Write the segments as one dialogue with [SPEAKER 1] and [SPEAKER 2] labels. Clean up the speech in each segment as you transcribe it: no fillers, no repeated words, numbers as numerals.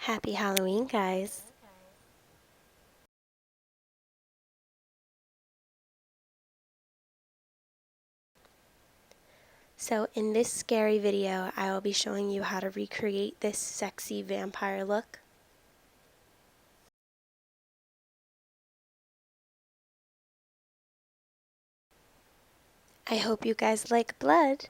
[SPEAKER 1] Happy Halloween, guys. So in this scary video, I will be showing you how to recreate this sexy vampire look. I hope you guys like blood.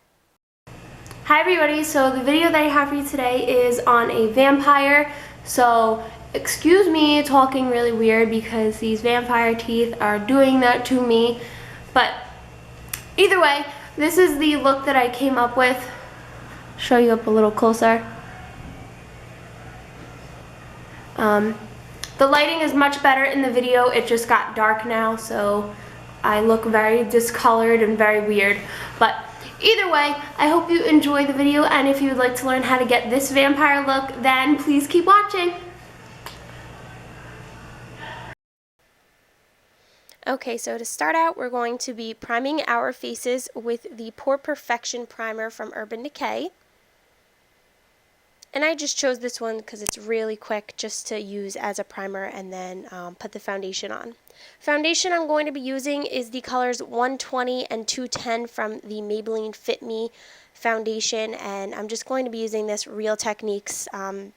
[SPEAKER 2] Hi everybody, so the video that I have for you today is on a vampire. So excuse me talking really weird because these vampire teeth are doing that to me. But either way, this is the look that I came up with. Show you up a little closer. The lighting is much better in the video. It just got dark now, so I look very discolored and very weird. But either way, I hope you enjoy the video, and if you would like to learn how to get this vampire look, then please keep watching.
[SPEAKER 1] Okay, so to start out, we're going to be priming our faces with the Pore Perfection Primer from Urban Decay. And I just chose this one because it's really quick just to use as a primer and then put the foundation on. Foundation I'm going to be using is the colors 120 and 210 from the Maybelline Fit Me Foundation, and I'm just going to be using this Real Techniques kind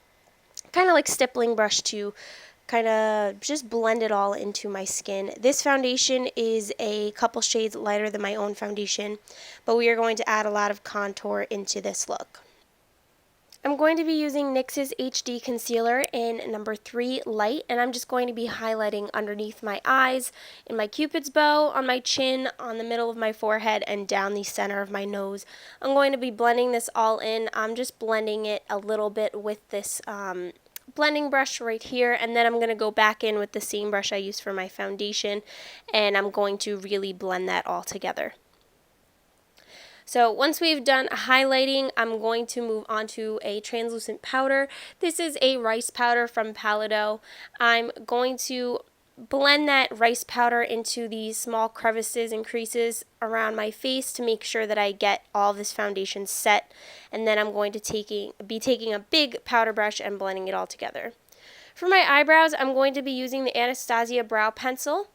[SPEAKER 1] of like stippling brush to kind of just blend it all into my skin. This foundation is a couple shades lighter than my own foundation, but we are going to add a lot of contour into this look. I'm going to be using NYX HD Concealer in number 3 Light, and I'm just going to be highlighting underneath my eyes, in my cupid's bow, on my chin, on the middle of my forehead, and down the center of my nose. I'm going to be blending this all in. I'm just blending it a little bit with this blending brush right here, and then I'm going to go back in with the same brush I used for my foundation, and I'm going to really blend that all together. So once we've done highlighting, I'm going to move on to a translucent powder. This is a rice powder from Palliado. I'm going to blend that rice powder into the small crevices and creases around my face to make sure that I get all this foundation set. And then I'm going to be taking a big powder brush and blending it all together. For my eyebrows, I'm going to be using the Anastasia brow pencil.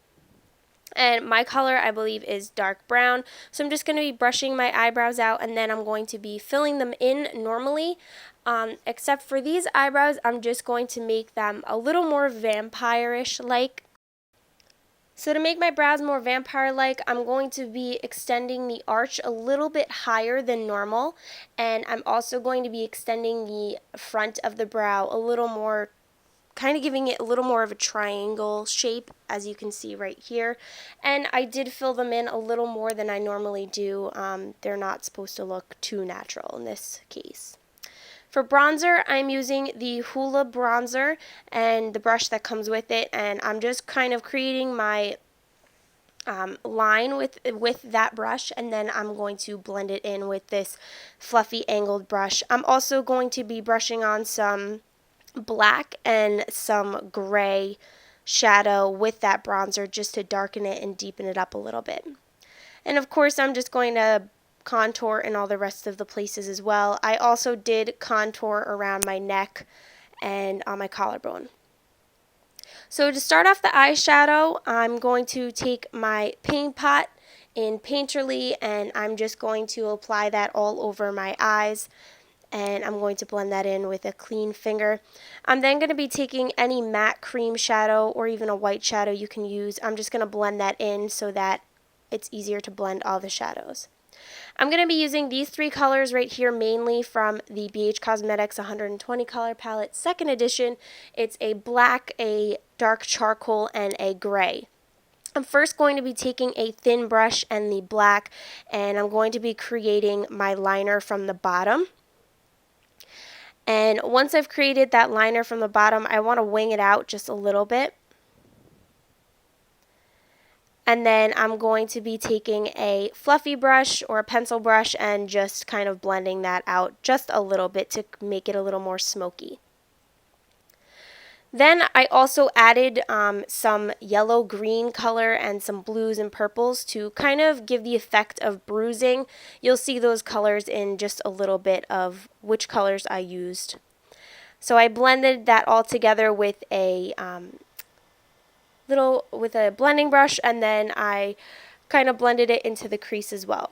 [SPEAKER 1] And my color, I believe, is dark brown. So I'm just going to be brushing my eyebrows out, and then I'm going to be filling them in normally. Except for these eyebrows, I'm just going to make them a little more vampire-ish like. So to make my brows more vampire-like, I'm going to be extending the arch a little bit higher than normal. And I'm also going to be extending the front of the brow a little more, kind of giving it a little more of a triangle shape, as you can see right here. And I did fill them in a little more than I normally do. They're not supposed to look too natural in this case. For bronzer, I'm using the Hoola bronzer and the brush that comes with it, and I'm just kind of creating my line with that brush, and then I'm going to blend it in with this fluffy angled brush. I'm also going to be brushing on some black and some gray shadow with that bronzer just to darken it and deepen it up a little bit. And of course, I'm just going to contour in all the rest of the places as well. I also did contour around my neck and on my collarbone. So to start off the eyeshadow, I'm going to take my paint pot in Painterly, and I'm just going to apply that all over my eyes. And I'm going to blend that in with a clean finger. I'm then going to be taking any matte cream shadow or even a white shadow you can use. I'm just going to blend that in so that it's easier to blend all the shadows. I'm going to be using these 3 colors right here mainly from the BH Cosmetics 120 color palette, 2nd edition. It's a black, a dark charcoal, and a gray. I'm first going to be taking a thin brush and the black, and I'm going to be creating my liner from the bottom. And once I've created that liner from the bottom, I want to wing it out just a little bit. And then I'm going to be taking a fluffy brush or a pencil brush and just kind of blending that out just a little bit to make it a little more smoky. Then I also added some yellow-green color and some blues and purples to kind of give the effect of bruising. You'll see those colors in just a little bit of which colors I used. So I blended that all together with a blending brush, and then I kind of blended it into the crease as well.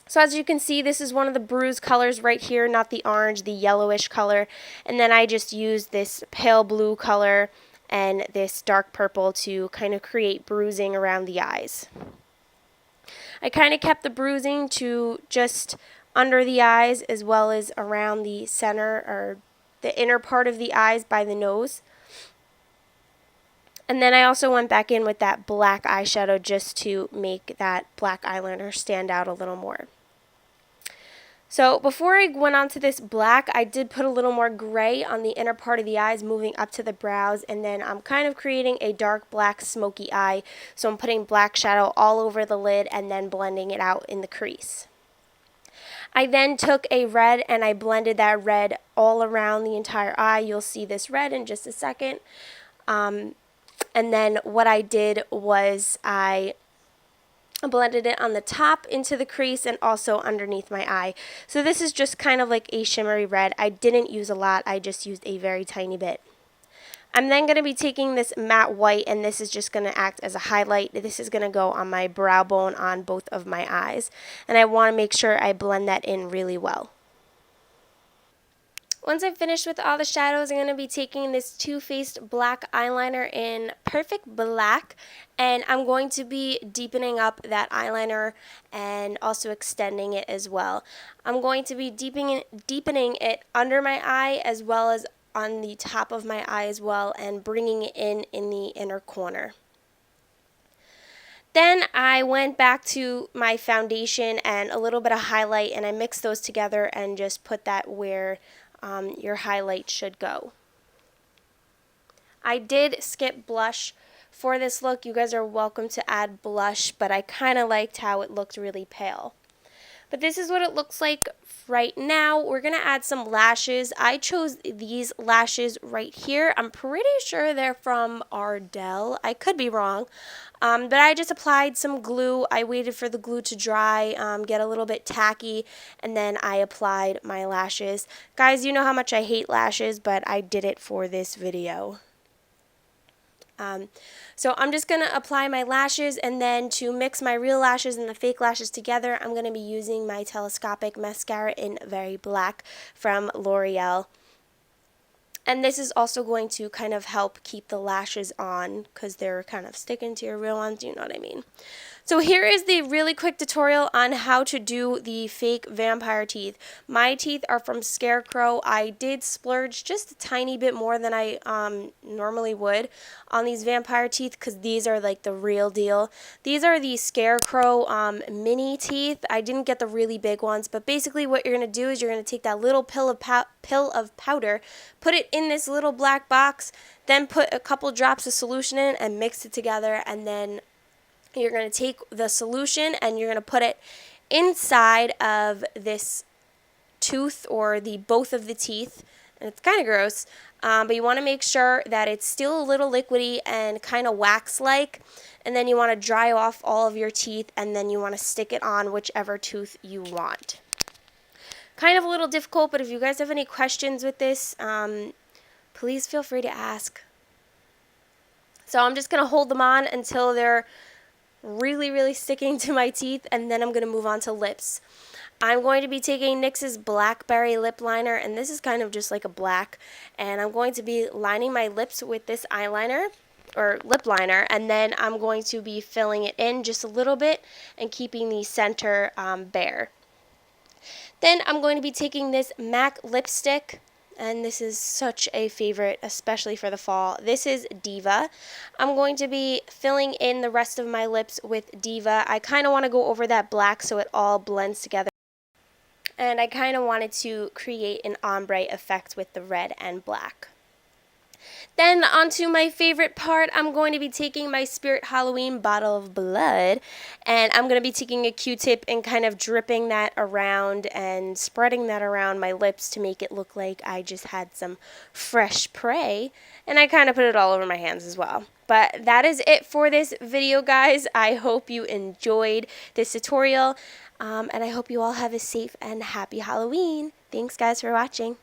[SPEAKER 1] So as you can see, this is one of the bruise colors right here, not the orange, the yellowish color. And then I just used this pale blue color and this dark purple to kind of create bruising around the eyes. I kind of kept the bruising to just under the eyes as well as around the center or the inner part of the eyes by the nose. And then I also went back in with that black eyeshadow just to make that black eyeliner stand out a little more. So before I went on to this black, I did put a little more gray on the inner part of the eyes moving up to the brows, and then I'm kind of creating a dark black smoky eye. So I'm putting black shadow all over the lid and then blending it out in the crease. I then took a red and I blended that red all around the entire eye. You'll see this red in just a second. And then what I did was I blended it on the top into the crease and also underneath my eye. So this is just kind of like a shimmery red. I didn't use a lot. I just used a very tiny bit. I'm then going to be taking this matte white, and this is just going to act as a highlight. This is going to go on my brow bone on both of my eyes. And I want to make sure I blend that in really well. Once I'm finished with all the shadows, I'm going to be taking this Too Faced black eyeliner in Perfect Black, and I'm going to be deepening up that eyeliner and also extending it as well. I'm going to be deepening it under my eye as well as on the top of my eye as well, and bringing it in the inner corner. Then I went back to my foundation and a little bit of highlight, and I mixed those together and just put that where your highlight should go. I did skip blush for this look. You guys are welcome to add blush, but I kind of liked how it looked really pale. But this is what it looks like right now. We're going to add some lashes. I chose these lashes right here. I'm pretty sure they're from Ardell. I could be wrong. But I just applied some glue. I waited for the glue to dry, get a little bit tacky, and then I applied my lashes. Guys, you know how much I hate lashes, but I did it for this video. So I'm just going to apply my lashes, and then to mix my real lashes and the fake lashes together, I'm going to be using my Telescopic Mascara in Very Black from L'Oreal. And this is also going to kind of help keep the lashes on because they're kind of sticking to your real ones, you know what I mean. So here is the really quick tutorial on how to do the fake vampire teeth. My teeth are from Scarecrow. I did splurge just a tiny bit more than I normally would on these vampire teeth because these are like the real deal. These are the Scarecrow mini teeth. I didn't get the really big ones, but basically what you're going to do is you're going to take that little pill of powder, put it in this little black box, then put a couple drops of solution in and mix it together, and then you're going to take the solution and you're going to put it inside of this tooth or both of the teeth. And it's kind of gross, but you want to make sure that it's still a little liquidy and kind of wax-like. And then you want to dry off all of your teeth, and then you want to stick it on whichever tooth you want. Kind of a little difficult, but if you guys have any questions with this, please feel free to ask. So I'm just going to hold them on until they're really sticking to my teeth, and then I'm going to move on to lips. I'm going to be taking NYX's Blackberry lip liner, and this is kind of just like a black, and I'm going to be lining my lips with this eyeliner or lip liner, and then I'm going to be filling it in just a little bit and keeping the center bare. Then I'm going to be taking this MAC lipstick, and this is such a favorite, especially for the fall. This is Diva. I'm going to be filling in the rest of my lips with Diva. I kind of want to go over that black so it all blends together. And I kind of wanted to create an ombre effect with the red and black. Then onto my favorite part, I'm going to be taking my Spirit Halloween bottle of blood, and I'm going to be taking a Q-tip and kind of dripping that around and spreading that around my lips to make it look like I just had some fresh prey, and I kind of put it all over my hands as well. But that is it for this video, guys. I hope you enjoyed this tutorial, and I hope you all have a safe and happy Halloween. Thanks, guys, for watching.